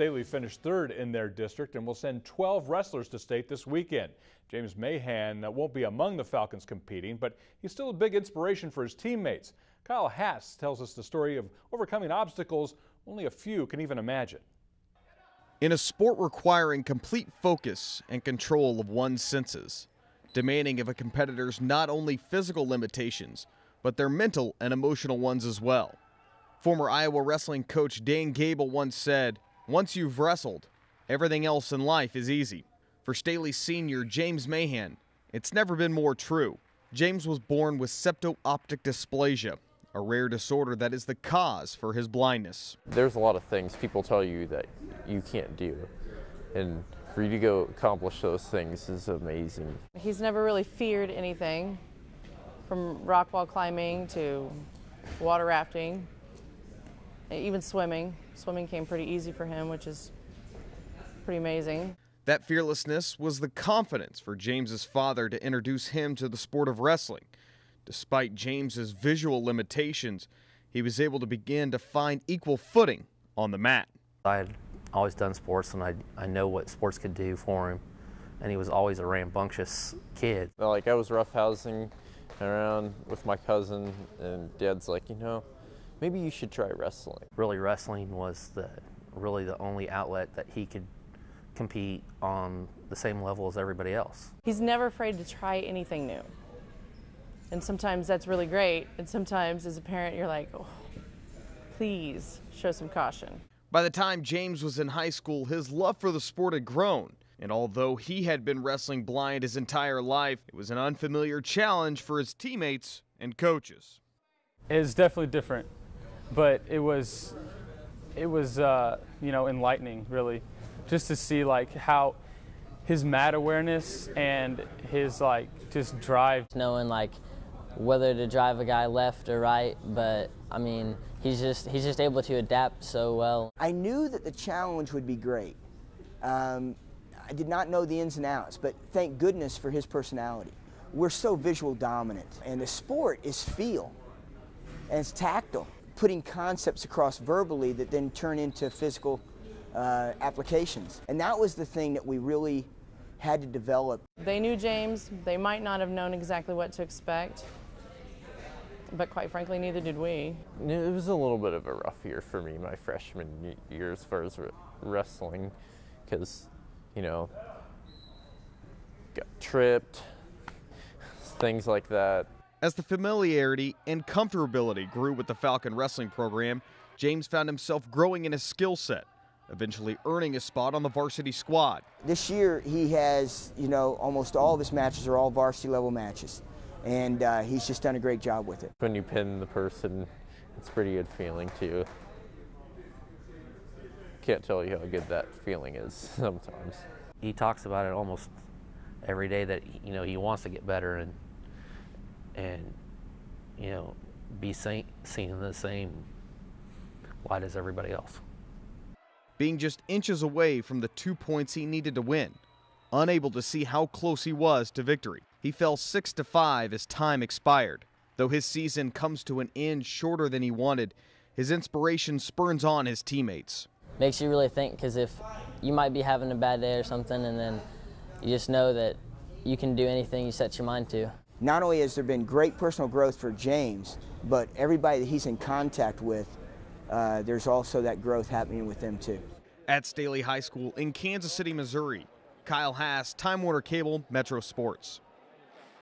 Staley finished third in their district and will send 12 wrestlers to state this weekend. James Mahan won't be among the Falcons competing, but he's still a big inspiration for his teammates. Kyle Haas tells us the story of overcoming obstacles only a few can even imagine. In a sport requiring complete focus and control of one's senses, demanding of a competitor's not only physical limitations, but their mental and emotional ones as well. Former Iowa wrestling coach Dan Gable once said, "Once you've wrestled, everything else in life is easy." For Staley senior James Mahan, it's never been more true. James was born with septo-optic dysplasia, a rare disorder that is the cause for his blindness. There's a lot of things people tell you that you can't do, and for you to go accomplish those things is amazing. He's never really feared anything, from rock wall climbing to water rafting, even swimming. Swimming came pretty easy for him, which is pretty amazing. That fearlessness was the confidence for James's father to introduce him to the sport of wrestling. Despite James's visual limitations, he was able to begin to find equal footing on the mat. I had always done sports, and I know what sports could do for him, and he was always a rambunctious kid. Like, I was roughhousing around with my cousin, and Dad's like, maybe you should try wrestling. Really, wrestling was really the only outlet that he could compete on the same level as everybody else. He's never afraid to try anything new. And sometimes that's really great, and sometimes as a parent you're like, oh, please show some caution. By the time James was in high school, his love for the sport had grown. And although he had been wrestling blind his entire life, it was an unfamiliar challenge for his teammates and coaches. It's definitely different, but it was enlightening, really, just to see how his mat awareness and his just drive. Knowing whether to drive a guy left or right, but I mean, he's just able to adapt so well. I knew that the challenge would be great. I did not know the ins and outs, but thank goodness for his personality. We're so visual dominant, and the sport is feel, and it's tactile, putting concepts across verbally that then turn into physical applications. And that was the thing that we really had to develop. They knew James. They might not have known exactly what to expect, but quite frankly, neither did we. It was a little bit of a rough year for me, my freshman year, as far as wrestling, because, got tripped, things like that. As the familiarity and comfortability grew with the Falcon wrestling program, James found himself growing in his skill set, eventually earning a spot on the varsity squad. This year he has, almost all of his matches are all varsity level matches, and he's just done a great job with it. When you pin the person, it's a pretty good feeling too. Can't tell you how good that feeling is sometimes. He talks about it almost every day that he wants to get better and be seen in the same light as everybody else. Being just inches away from the 2 points he needed to win, unable to see how close he was to victory. He fell 6-5 as time expired. Though his season comes to an end shorter than he wanted, his inspiration spurns on his teammates. Makes you really think, because if you might be having a bad day or something, and then you just know that you can do anything you set your mind to. Not only has there been great personal growth for James, but everybody that he's in contact with, there's also that growth happening with them too. At Staley High School in Kansas City, Missouri, Kyle Haas, Time Warner Cable, Metro Sports.